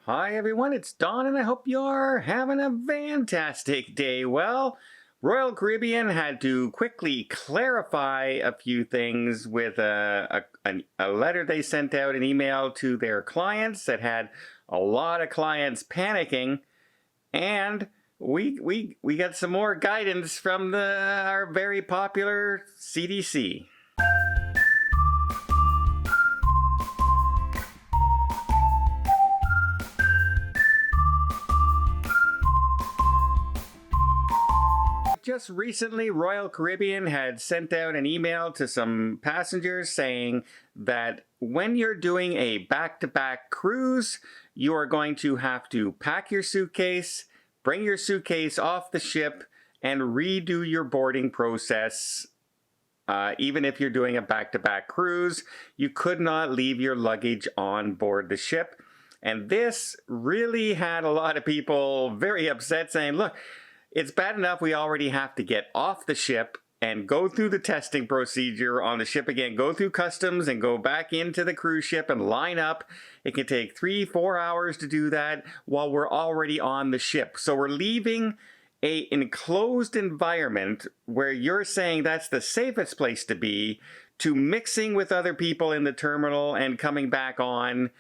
Hi everyone, it's Don and I hope you're having a fantastic day. Well, Royal Caribbean had to quickly clarify a few things with a letter they sent out, an email to their clients that had a lot of clients panicking, and we got some more guidance from our very popular CDC. Just recently, Royal Caribbean had sent out an email to some passengers saying that when you're doing a back-to-back cruise, you are going to have to pack your suitcase, bring your suitcase off the ship, and redo your boarding process. Even if you're doing a back-to-back cruise, you could not leave your luggage on board the ship. And this really had a lot of people very upset, saying, look, it's bad enough we already have to get off the ship and go through the testing procedure on the ship again, go through customs and go back into the cruise ship and line up. It can take 3-4 hours to do that while we're already on the ship. So we're leaving an enclosed environment where you're saying that's the safest place to be, to mixing with other people in the terminal and coming back on.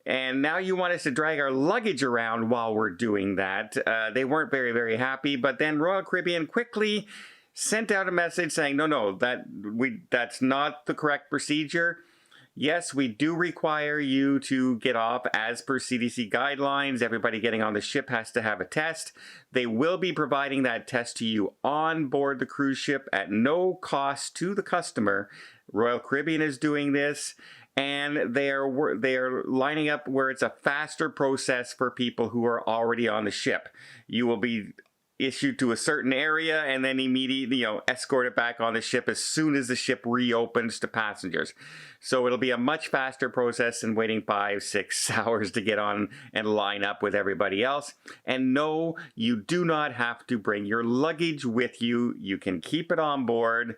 And now you want us to drag our luggage around while we're doing that. They weren't very happy, but then Royal Caribbean quickly sent out a message saying, no, that's not the correct procedure. Yes, we do require you to get off as per CDC guidelines. Everybody getting on the ship has to have a test. They will be providing that test to you on board the cruise ship at no cost to the customer. Royal Caribbean is doing this. And they are lining up where it's a faster process for people who are already on the ship. You will be issued to a certain area and then immediately, escorted back on the ship as soon as the ship reopens to passengers. So it'll be a much faster process than waiting 5-6 hours to get on and line up with everybody else. And no, you do not have to bring your luggage with you. You can keep it on board.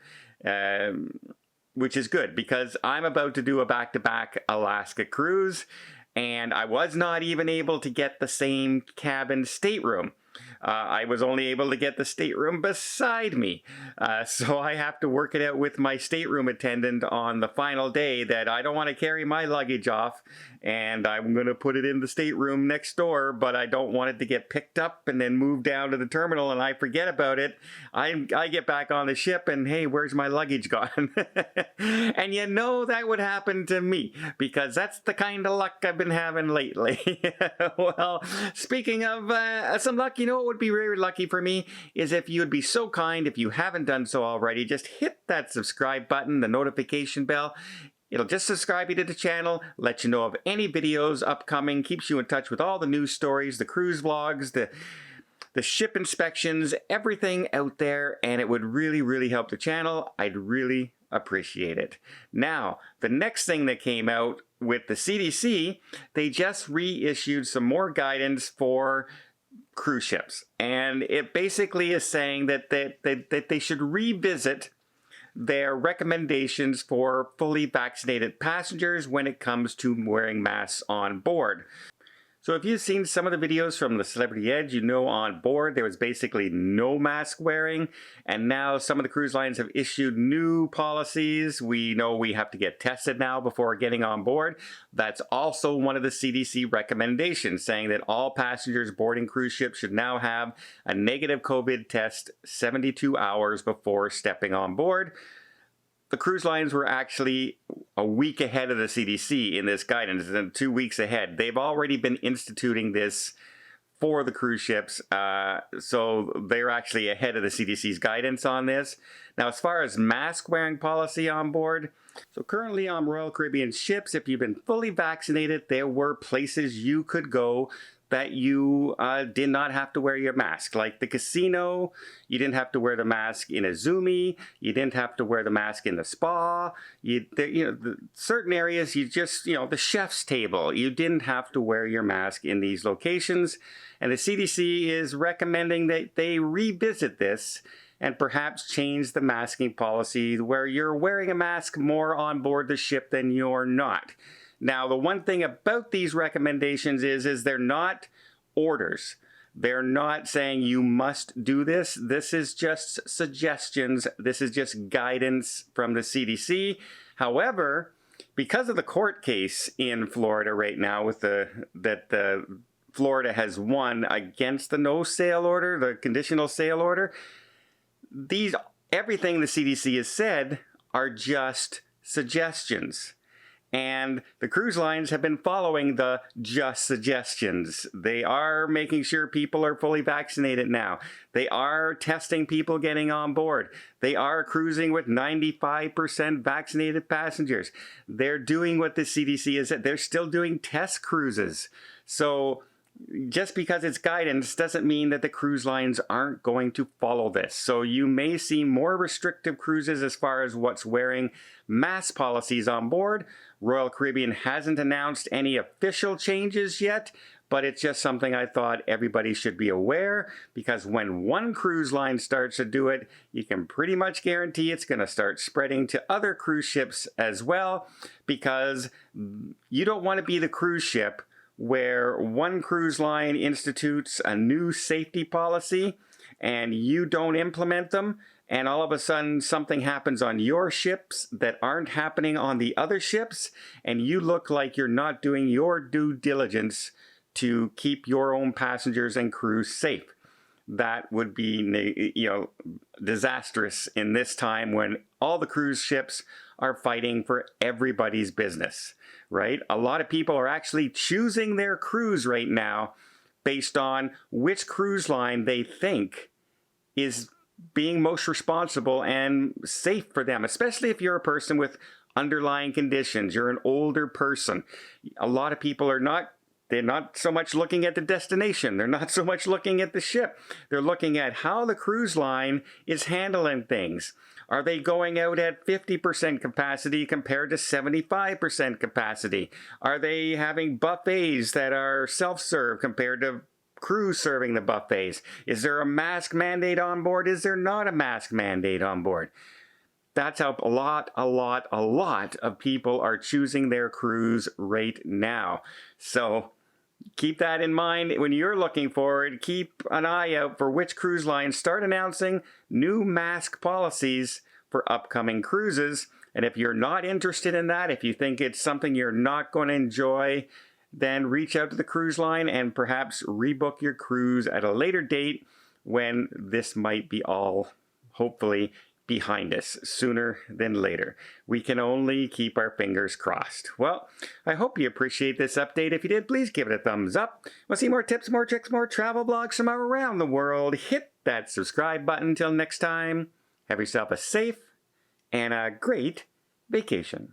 Which is good because I'm about to do a back-to-back Alaska cruise and I was not even able to get the same cabin stateroom. I was only able to get the stateroom beside me. So I have to work it out with my stateroom attendant on the final day that I don't want to carry my luggage off and I'm going to put it in the stateroom next door, but I don't want it to get picked up and then moved down to the terminal and I forget about it. I get back on the ship and hey, where's my luggage gone? And that would happen to me because that's the kind of luck I've been having lately. Well, speaking of some luck, what would be very lucky for me is if you would be so kind, if you haven't done so already, just hit that subscribe button, the notification bell. It'll just subscribe you to the channel, let you know of any videos upcoming, keeps you in touch with all the news stories, the cruise vlogs, the ship inspections, everything out there, and it would really help the channel. I'd really appreciate it. Now, the next thing that came out with the CDC, they just reissued some more guidance for cruise ships. And it basically is saying that they should revisit their recommendations for fully vaccinated passengers when it comes to wearing masks on board. So if you've seen some of the videos from the Celebrity Edge, on board there was basically no mask wearing, and now some of the cruise lines have issued new policies. We know we have to get tested now before getting on board. That's also one of the CDC recommendations, saying that all passengers boarding cruise ships should now have a negative COVID test 72 hours before stepping on board. The cruise lines were actually a week ahead of the CDC in this guidance, and 2 weeks ahead. They've already been instituting this for the cruise ships, so they're actually ahead of the CDC's guidance on this. Now, as far as mask wearing policy on board, so currently on Royal Caribbean ships, if you've been fully vaccinated, there were places you could go that you did not have to wear your mask. Like the casino, you didn't have to wear the mask in Azumi, you didn't have to wear the mask in the spa, the certain areas, the chef's table, you didn't have to wear your mask in these locations. And the CDC is recommending that they revisit this and perhaps change the masking policy where you're wearing a mask more on board the ship than you're not. Now, the one thing about these recommendations is they're not orders. They're not saying you must do this. This is just suggestions. This is just guidance from the CDC. However, because of the court case in Florida right now with Florida has won against the no sale order, the conditional sale order, everything the CDC has said are just suggestions. And the cruise lines have been following the just suggestions. They are making sure people are fully vaccinated now. They are testing people getting on board. They are cruising with 95% vaccinated passengers. They're doing what the CDC has said. They're still doing test cruises. So just because it's guidance doesn't mean that the cruise lines aren't going to follow this. So you may see more restrictive cruises as far as what's wearing mask policies on board. Royal Caribbean hasn't announced any official changes yet, but it's just something I thought everybody should be aware, because when one cruise line starts to do it, you can pretty much guarantee it's going to start spreading to other cruise ships as well, because you don't want to be the cruise ship where one cruise line institutes a new safety policy and you don't implement them, and all of a sudden something happens on your ships that aren't happening on the other ships, and you look like you're not doing your due diligence to keep your own passengers and crew safe. That would be, disastrous in this time when all the cruise ships are fighting for everybody's business, right? A lot of people are actually choosing their cruise right now based on which cruise line they think is being most responsible and safe for them, especially if you're a person with underlying conditions, you're an older person. A lot of people they're not so much looking at the destination. They're not so much looking at the ship. They're looking at how the cruise line is handling things. Are they going out at 50% capacity compared to 75% capacity? Are they having buffets that are self-serve compared to crew serving the buffets? Is there a mask mandate on board? Is there not a mask mandate on board? That's how a lot of people are choosing their cruise right now. So keep that in mind when you're looking forward. Keep an eye out for which cruise lines start announcing new mask policies for upcoming cruises. And if you're not interested in that, if you think it's something you're not going to enjoy, then reach out to the cruise line and perhaps rebook your cruise at a later date when this might be all, hopefully, behind us sooner than later. We can only keep our fingers crossed. Well, I hope you appreciate this update. If you did, please give it a thumbs up. Want to see more tips, more tricks, more travel blogs from around the world? Hit that subscribe button. Until next time, have yourself a safe and a great vacation.